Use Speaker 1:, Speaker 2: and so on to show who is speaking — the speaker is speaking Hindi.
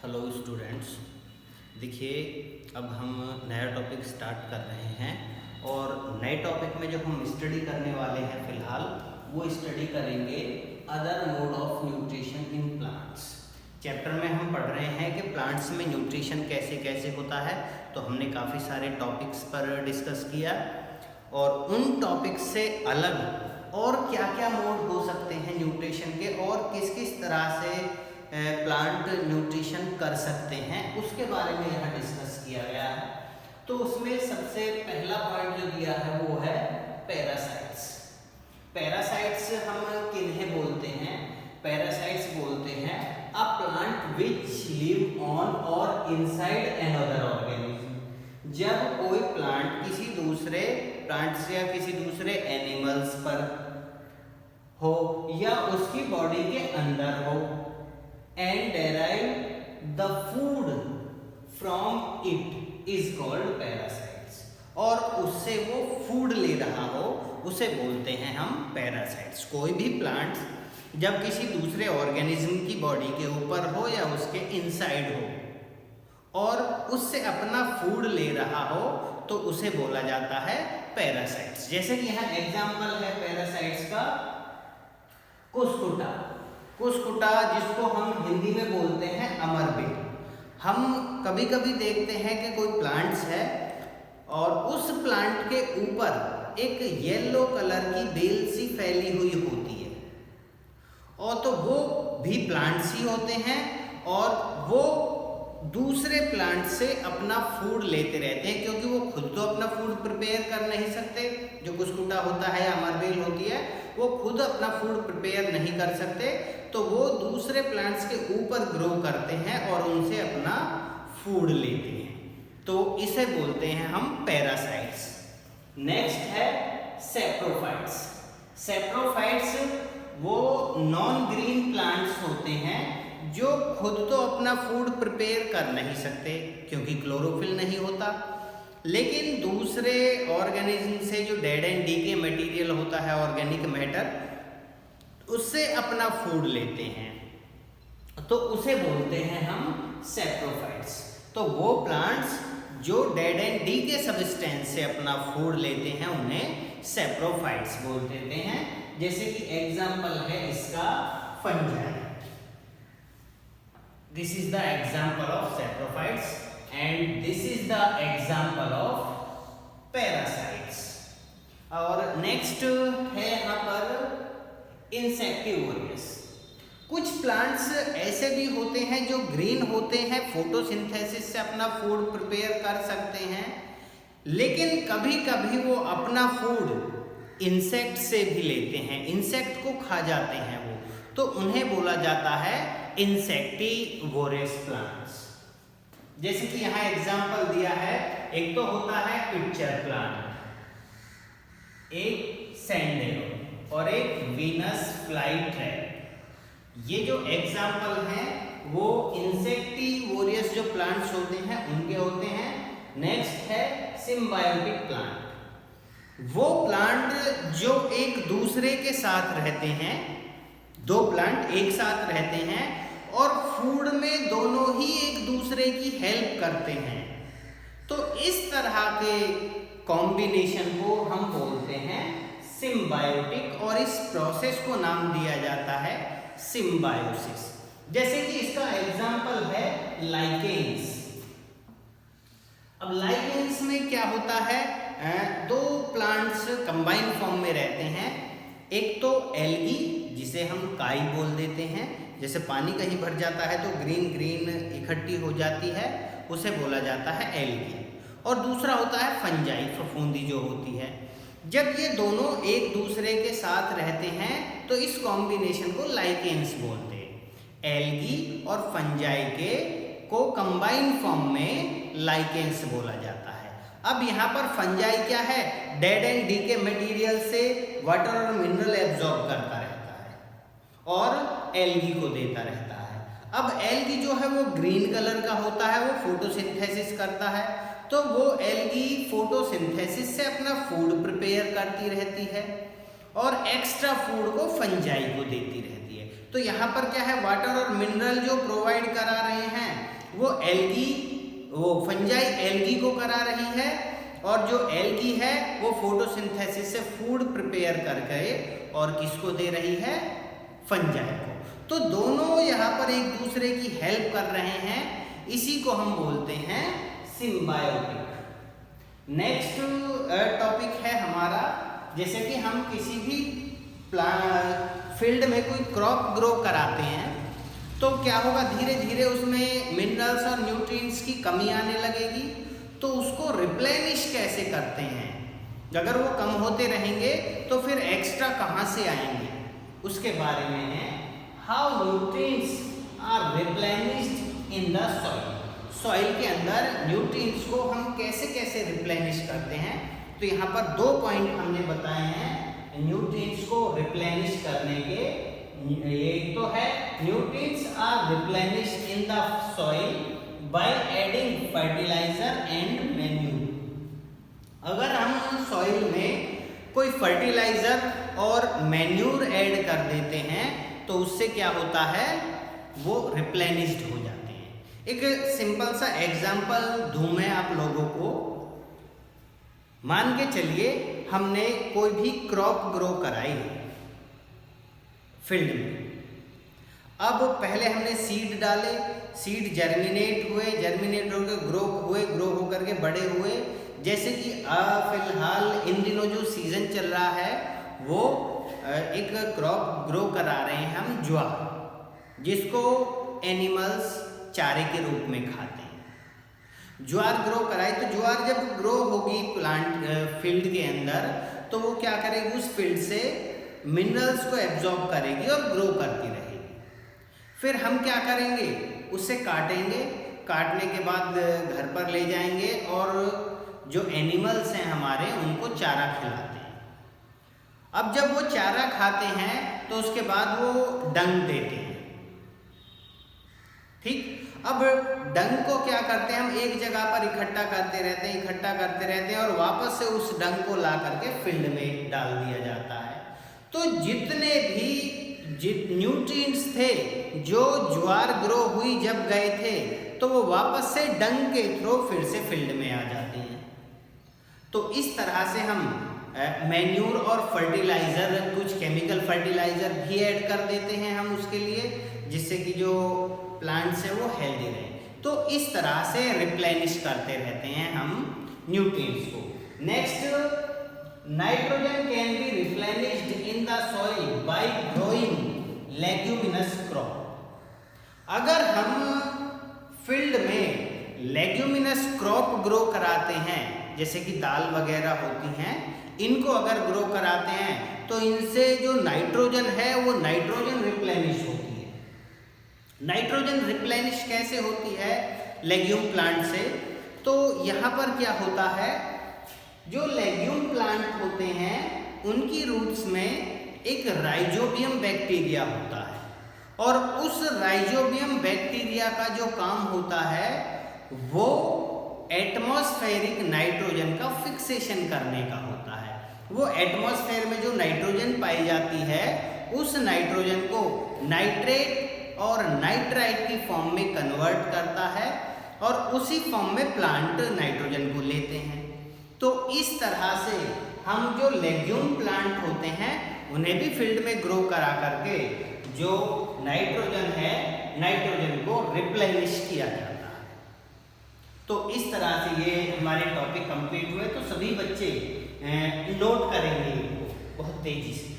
Speaker 1: हेलो स्टूडेंट्स, देखिए अब हम नया टॉपिक स्टार्ट कर रहे हैं और नए टॉपिक में जो हम स्टडी करने वाले हैं फ़िलहाल वो स्टडी करेंगे other mode of nutrition in plants. Chapter में हम पढ़ रहे हैं कि प्लांट्स में न्यूट्रिशन कैसे कैसे होता है। तो हमने काफ़ी सारे टॉपिक्स पर डिस्कस किया और उन टॉपिक्स से अलग और क्या क्या मोड हो सकते हैं न्यूट्रिशन के और किस किस तरह से प्लांट न्यूट्रिशन कर सकते हैं उसके बारे में यहाँ डिस्कस किया गया है। तो उसमें सबसे पहला पॉइंट जो दिया है वो है पैरासाइट्स। पैरासाइट्स हम किन्हें बोलते हैं? पैरासाइट्स बोलते हैं a plant which live on और इनसाइड अनदर ऑर्गेनिज्म। जब कोई प्लांट किसी दूसरे प्लांट्स या किसी दूसरे एनिमल्स पर हो या उसकी बॉडी के अंदर हो and derive the food from it is called parasites। और उससे वो फूड ले रहा हो उसे बोलते हैं हम पैरासाइट्स। कोई भी प्लांट जब किसी दूसरे ऑर्गेनिज्म की बॉडी के ऊपर हो या उसके इनसाइड हो और उससे अपना फूड ले रहा हो तो उसे बोला जाता है पैरासाइट्स। जैसे कि यहाँ एग्जाम्पल है पैरासाइट्स का कुस्कुटा। कुस्कुटा जिसको हम हिंदी में बोलते हैं अमरबेल। हम कभी कभी देखते हैं कि कोई प्लांट्स है और उस प्लांट के ऊपर एक येलो कलर की बेल सी फैली हुई होती है और तो वो भी प्लांट्स ही होते हैं और वो दूसरे प्लांट से अपना फूड लेते रहते हैं क्योंकि वो खुद तो अपना फूड प्रिपेयर कर नहीं सकते। जो कुस्कुटा होता है या अमरबेल होती है वो खुद अपना फूड प्रिपेयर नहीं कर सकते तो वो दूसरे प्लांट्स के ऊपर ग्रो करते हैं और उनसे अपना फूड लेते हैं। तो इसे बोलते हैं हम पैरासाइट्स। नेक्स्ट है सैप्रोफाइट्स। सैप्रोफाइट्स वो नॉन ग्रीन प्लांट्स होते हैं जो खुद तो अपना फूड प्रिपेयर कर नहीं सकते क्योंकि क्लोरोफिल नहीं होता, लेकिन दूसरे ऑर्गेनिज्म से जो डेड एंड डीके मटेरियल होता है ऑर्गेनिक मैटर उससे अपना फूड लेते हैं तो उसे बोलते हैं हम सैप्रोफाइट्स। तो वो प्लांट्स जो डेड एंड डीके सब्सटेंस से अपना फूड लेते हैं उन्हें सैप्रोफाइट्स बोल देते हैं। जैसे कि एग्जाम्पल है इसका fungi. This is the example of saprophytes and this is the example of parasites। और next है यहाँ पर insectivorous। कुछ प्लांट्स ऐसे भी होते हैं जो ग्रीन होते हैं, फोटोसिंथेसिस से अपना फूड प्रिपेयर कर सकते हैं, लेकिन कभी कभी वो अपना फूड इंसेक्ट से भी लेते हैं, इंसेक्ट को खा जाते हैं वो, तो उन्हें बोला जाता है इंसेक्टिवोरस प्लांट्स। जैसे कि यहाँ एग्जाम्पल दिया है, एक तो होता है पिक्चर प्लांट, एक सैंडेलो और एक वीनस फ्लाई ट्रैप। ये जो एग्जाम्पल हैं वो इंसेक्टिवोरियस जो प्लांट्स होते हैं उनके होते हैं। नेक्स्ट है सिम्बायोटिक प्लांट। वो प्लांट जो एक दूसरे के साथ रहते हैं, दो प्लांट एक साथ रहते हैं और फूड में दोनों ही एक दूसरे की हेल्प करते हैं। तो इस तरह के कॉम्बिनेशन को हम बोलते हैं सिम्बायोटिक और इस प्रोसेस को नाम दिया जाता है सिम्बायोसिस। जैसे कि इसका एग्जाम्पल है लाइकेन्स। अब लाइकेन्स में क्या होता है, दो प्लांट्स कंबाइन फॉर्म में रहते हैं। एक तो एल्गी जिसे हम काई बोल देते हैं, जैसे पानी कहीं भर जाता है तो ग्रीन ग्रीन इकट्ठी हो जाती है, उसे बोला जाता है एल्गी। और दूसरा होता है फंजाई, फफूंदी जो होती है। जब ये दोनों एक दूसरे के साथ रहते हैं तो इस कॉम्बिनेशन को लाइकेन्स बोलते हैं। एल्गी और फंजाई के को कंबाइन फॉर्म में लाइकेन्स बोला जाता है। अब यहाँ पर फंजाई क्या है, डेड एंड डीके मटेरियल से वाटर और मिनरल एब्जॉर्ब करता रहता है और एल्गी को देता रहता है। अब एल्गी जो है वो ग्रीन कलर का होता है, वो फोटोसिंथेसिस करता है, तो वो एल्गी फोटोसिंथेसिस से अपना फूड प्रिपेयर करती रहती है और एक्स्ट्रा फूड को फंजाई को देती रहती है। तो यहाँ पर क्या है, वाटर और मिनरल जो प्रोवाइड करा रहे हैं वो फंजाई एल्गी को करा रही है, और जो एल्गी है वो फोटोसिंथेसिस से फूड प्रिपेयर करके और किसको दे रही है, फंजाई को। तो दोनों यहाँ पर एक दूसरे की हेल्प कर रहे हैं, इसी को हम बोलते हैं सिम्बायोटिक। नेक्स्ट टॉपिक है हमारा, जैसे कि हम किसी भी फील्ड में कोई क्रॉप ग्रो कराते हैं तो क्या होगा, धीरे धीरे उसमें मिनरल्स और न्यूट्रिएंट्स की कमी आने लगेगी, तो उसको रिप्लेनिश कैसे करते हैं। अगर वो कम होते रहेंगे तो फिर एक्स्ट्रा कहाँ से आएंगे, उसके बारे में है how nutrients are replenished in the soil. Soil के अंदर न्यूट्रिएंट्स को हम कैसे कैसे रिप्लेनिश करते हैं। तो यहाँ पर 2 पॉइंट हमने बताए हैं न्यूट्रिएंट्स को रिप्लेनिश करने के। एक तो है nutrients are replenished in the soil by adding fertiliser and manure. अगर हम सॉइल में कोई फर्टिलाइजर और मैन्यूर ऐड कर देते हैं तो उससे क्या होता है, वो रिप्लेनिश्ड हो जाते हैं। एक सिंपल सा एग्जांपल दूं मैं आप लोगों को। मान के चलिए हमने कोई भी क्रॉप ग्रो कराई फील्ड में। अब पहले हमने सीड डाले, सीड जर्मिनेट होकर ग्रो होकर के बड़े हुए। जैसे कि फिलहाल इन दिनों जो सीजन चल रहा है वो एक क्रॉप ग्रो करा रहे हैं हम, ज्वार, जिसको एनिमल्स चारे के रूप में खाते हैं। ज्वार ग्रो कराए तो ज्वार जब ग्रो होगी प्लांट फील्ड के अंदर तो वो क्या करेगी, उस फील्ड से मिनरल्स को एब्जॉर्ब करेगी और ग्रो करती रहेगी। फिर हम क्या करेंगे, उसे काटेंगे, काटने के बाद घर पर ले जाएंगे और जो एनिमल्स हैं हमारे उनको चारा खिलाते हैं। अब जब वो चारा खाते हैं तो उसके बाद वो डंग देते हैं, ठीक। अब डंग को क्या करते हैं, हम एक जगह पर इकट्ठा करते रहते हैं और वापस से उस डंग को ला करके फील्ड में डाल दिया जाता है। तो जितने भी न्यूट्रिएंट्स थे जो ज्वार ग्रो हुई जब गए थे तो वो वापस से डंग के थ्रू फिर से फील्ड में आ जाते हैं। तो इस तरह से हम मैन्यूर और फर्टिलाइजर, कुछ केमिकल फर्टिलाइजर भी ऐड कर देते हैं हम उसके लिए, जिससे कि जो प्लांट्स हैं वो हेल्दी रहें। तो इस तरह से रिप्लेनिश करते रहते हैं हम न्यूट्रिएंट्स को। Next, nitrogen can be replenished in the soil bye growing leguminous crop. अगर हम फील्ड में लेग्यूमिनस क्रॉप ग्रो कराते हैं, जैसे कि दाल वगैरह होती हैं, इनको अगर ग्रो कराते हैं तो इनसे जो नाइट्रोजन है वो नाइट्रोजन रिप्लेनिश होती है। नाइट्रोजन रिप्लेनिश कैसे होती है लेग्यूम प्लांट से, तो यहाँ पर क्या होता है, जो लेग्यूम प्लांट होते हैं उनकी रूट्स में एक राइजोबियम बैक्टीरिया होता है, और उस राइजोबियम बैक्टीरिया का जो काम होता है वो एटमॉस्फेरिक नाइट्रोजन का फिक्सेशन करने का होता है। वो एटमॉस्फेयर में जो नाइट्रोजन पाई जाती है उस नाइट्रोजन को नाइट्रेट और नाइट्राइट की फॉर्म में कन्वर्ट करता है और उसी फॉर्म में प्लांट नाइट्रोजन को लेते हैं। तो इस तरह से हम जो लेग्यूम प्लांट होते हैं उन्हें भी फील्ड में ग्रो करा करके जो नाइट्रोजन है, नाइट्रोजन को रिप्लेनिश किया जाता है। तो इस तरह से ये हमारे टॉपिक कंप्लीट हुए। तो सभी बच्चे नोट करेंगे इनको बहुत तेजी से।